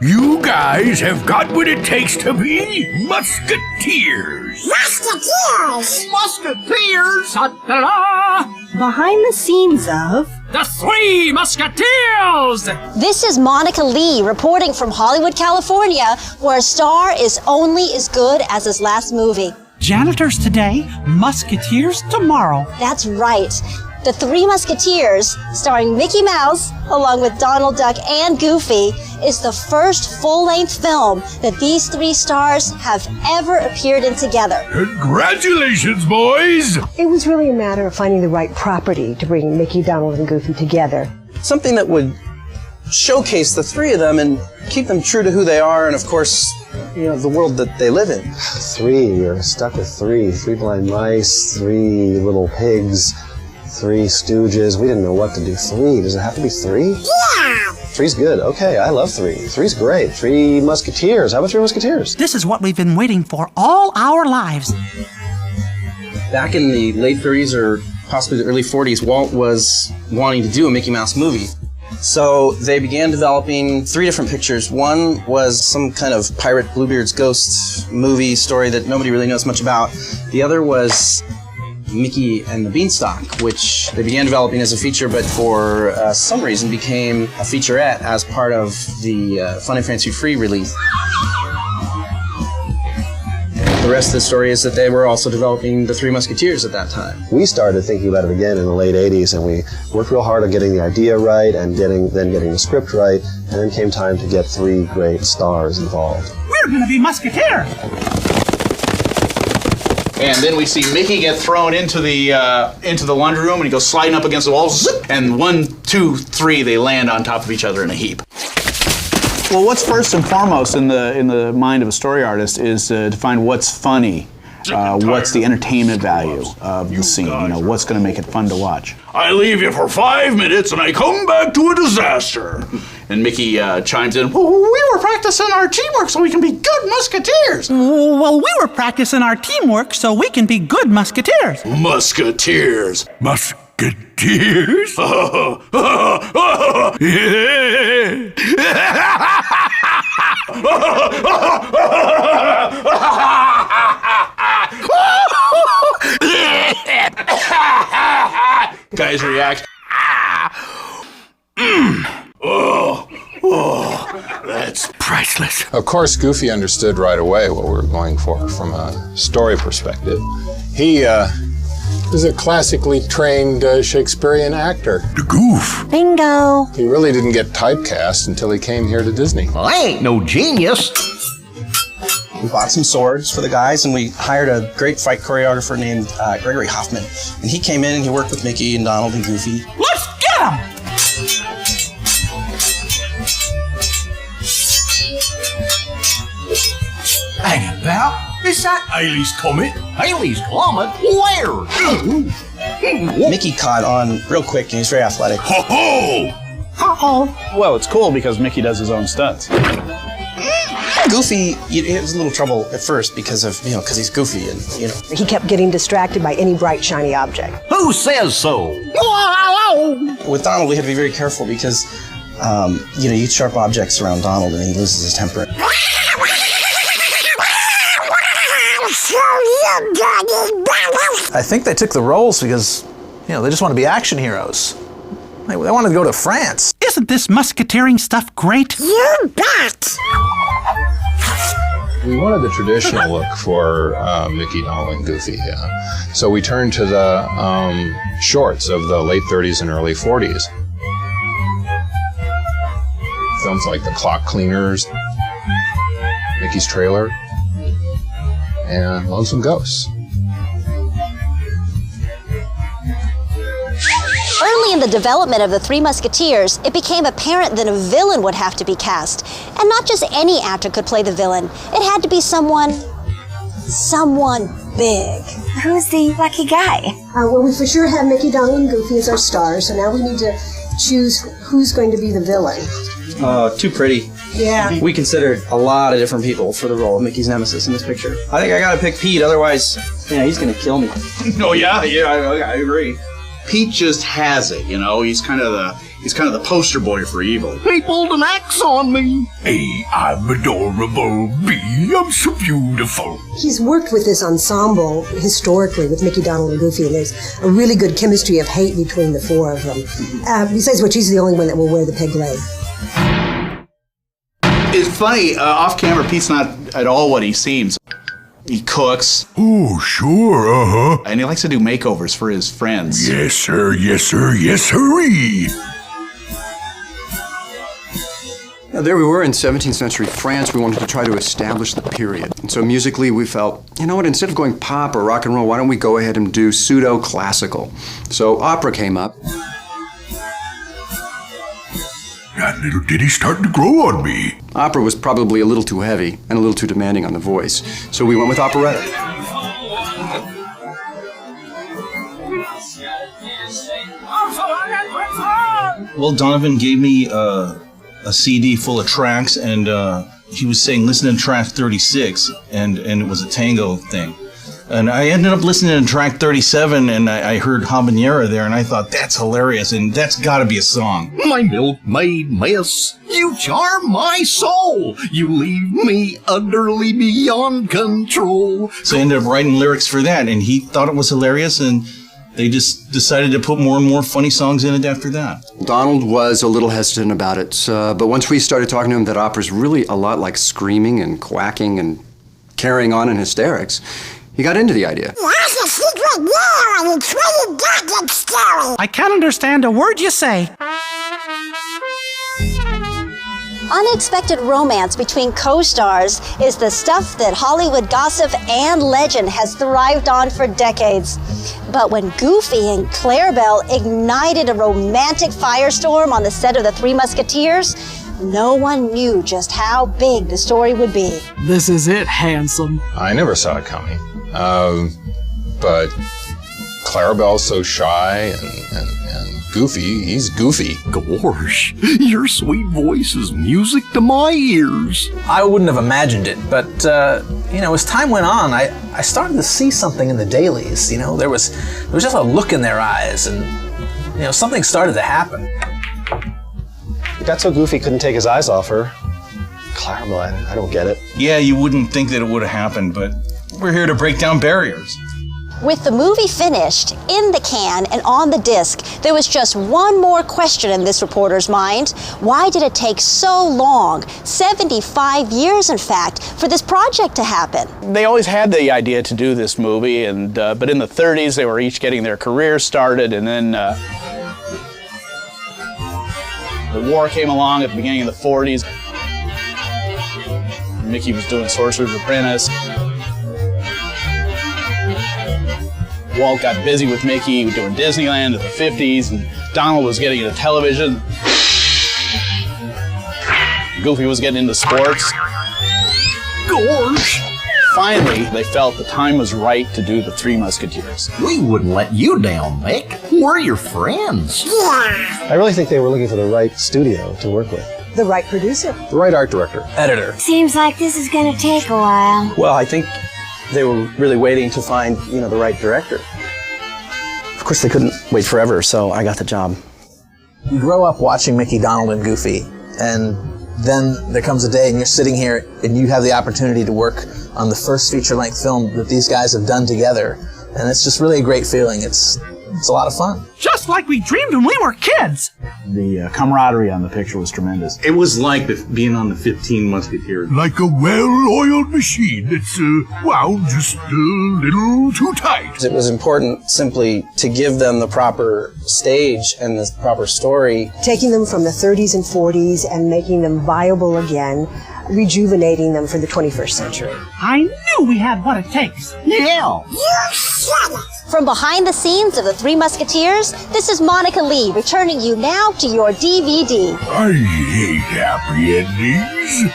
You guys have got what it takes to be Musketeers. Musketeers! Musketeers! Ta-da! Behind the scenes of The Three Musketeers! This is Monica Lee reporting from Hollywood, California, where a star is only as good as his last movie. Janitors today, Musketeers tomorrow. That's right. The Three Musketeers, starring Mickey Mouse, along with Donald Duck and Goofy, is the first full-length film that these three stars have ever appeared in together. Congratulations, boys! it was really a matter of finding the right property to bring Mickey, Donald, and Goofy together. Something that would showcase the three of them and keep them true to who they are and, of course, the world that they live in. Three, you're stuck with three. Three blind mice, three little pigs, three stooges. We didn't know what to do. Three, does it have to be three? Yeah! Three's good. Okay, I love three. Three's great. Three Musketeers. How about Three Musketeers? This is what we've been waiting for all our lives. Back in the late 30s or possibly the early 40s, Walt was wanting to do a Mickey Mouse movie. So they began developing three different pictures. One was some kind of pirate Bluebeard's ghost movie story that nobody really knows much about. The other was Mickey and the Beanstalk, which they began developing as a feature, but for some reason became a featurette as part of the Fun and Fancy Free release. The rest of the story is that they were also developing the Three Musketeers at that time. We started thinking about it again in the late 80s, and we worked real hard on getting the idea right and getting the script right, and then came time to get three great stars involved. We're gonna be Musketeers! And then we see Mickey get thrown into the laundry room, and he goes sliding up against the wall, zip, and 1, 2, 3, they land on top of each other in a heap. Well, what's first and foremost in the mind of a story artist is to find what's funny, what's the entertainment value of the scene, what's going to make it fun to watch. I leave you for 5 minutes and I come back to a disaster. And Mickey chimes in, well, we were practicing our teamwork so we can be good Musketeers. Well, we were practicing our teamwork so we can be good Musketeers. Musketeers. Musketeers? Guys react. That's priceless. Of course, Goofy understood right away what we were going for from a story perspective. He is a classically trained Shakespearean actor. The Goof. Bingo! He really didn't get typecast until he came here to Disney. Well, I ain't no genius. We bought some swords for the guys, and we hired a great fight choreographer named Gregory Hoffman. And he came in and he worked with Mickey and Donald and Goofy. Let's get 'em! Hang it, pal. Is that Halley's Comet? Halley's Comet? Where? Mickey caught on real quick, and he's very athletic. Ho-ho! Uh-oh. Well, it's cool because Mickey does his own stunts. Goofy, it was a little trouble at first because because he's Goofy and, He kept getting distracted by any bright, shiny object. Who says so? With Donald, we had to be very careful because, you use sharp objects around Donald and he loses his temper. I think they took the roles because, they just want to be action heroes. They wanted to go to France. Isn't this musketeering stuff great? You bet! We wanted the traditional look for Mickey, Donald, and Goofy. So we turned to the shorts of the late 30s and early 40s. Films like The Clock Cleaners, Mickey's Trailer, and Lonesome Ghosts. Early in the development of the Three Musketeers, it became apparent that a villain would have to be cast. And not just any actor could play the villain. It had to be someone big. Who's the lucky guy? Well, we for sure have Mickey, Donald, and Goofy as our stars, so now we need to choose who's going to be the villain. Too pretty. Yeah. We considered a lot of different people for the role of Mickey's nemesis in this picture. I think I gotta pick Pete, otherwise, he's gonna kill me. Oh, yeah, I agree. Pete just has it, he's kind of he's kind of the poster boy for evil. He pulled an axe on me. Hey, I'm adorable. B, I'm so beautiful. He's worked with this ensemble historically with Mickey, Donald, and Goofy, and there's a really good chemistry of hate between the four of them. Besides which, he's the only one that will wear the peg leg. It's funny, off camera, Pete's not at all what he seems. He cooks. Oh, sure, uh-huh. And he likes to do makeovers for his friends. Yes, sir, yes, sir, yes, sirree. Now, there we were in 17th century France. We wanted to try to establish the period. And so musically, we felt, you know what, instead of going pop or rock and roll, why don't we go ahead and do pseudo-classical? So opera came up. That little ditty's starting to grow on me. Opera was probably a little too heavy and a little too demanding on the voice, so we went with operetta. Well, Donovan gave me a CD full of tracks, and he was saying, listen to track 36, and it was a tango thing. And I ended up listening to track 37, and I heard habanera there, and I thought, that's hilarious, and that's gotta be a song. My milkmaid miss, you charm my soul. You leave me utterly beyond control. So I ended up writing lyrics for that, and he thought it was hilarious, and they just decided to put more and more funny songs in it after that. Donald was a little hesitant about it, but once we started talking to him that opera's really a lot like screaming and quacking and carrying on in hysterics, he got into the idea. I can't understand a word you say. Unexpected romance between co-stars is the stuff that Hollywood gossip and legend has thrived on for decades. But when Goofy and Clarabelle ignited a romantic firestorm on the set of The Three Musketeers, no one knew just how big the story would be. This is it, handsome. I never saw it coming. But Clarabelle's so shy, and Goofy, he's goofy. Gosh, your sweet voice is music to my ears. I wouldn't have imagined it, but, as time went on, I started to see something in the dailies, There was just a look in their eyes, and, something started to happen. It got so Goofy couldn't take his eyes off her. Clarabelle, I don't get it. Yeah, you wouldn't think that it would have happened, but we're here to break down barriers. With the movie finished, in the can, and on the disc, there was just one more question in this reporter's mind. Why did it take so long, 75 years in fact, for this project to happen? They always had the idea to do this movie, and but in the 30s they were each getting their careers started, and then the war came along at the beginning of the 40s. Mickey was doing Sorcerer's Apprentice. Walt got busy with Mickey, he was doing Disneyland in the 50s, and Donald was getting into television. Goofy was getting into sports. Gosh! Finally, they felt the time was right to do The Three Musketeers. We wouldn't let you down, Mick. We're your friends. I really think they were looking for the right studio to work with. The right producer. The right art director. Editor. Seems like this is gonna take a while. Well, I think they were really waiting to find, the right director. Of course, they couldn't wait forever, so I got the job. You grow up watching Mickey, Donald, and Goofy, and then there comes a day and you're sitting here and you have the opportunity to work on the first feature-length film that these guys have done together, and it's just really a great feeling. It's a lot of fun. Just like we dreamed when we were kids. The camaraderie on the picture was tremendous. It was like being on the 15 Musketeers. Like a well-oiled machine that's wound just a little too tight. It was important simply to give them the proper stage and the proper story. Taking them from the 30s and 40s and making them viable again, rejuvenating them for the 21st century. I knew we had what it takes. Yeah. From behind the scenes of The Three Musketeers, this is Monica Lee returning you now to your DVD. I hate happy endings.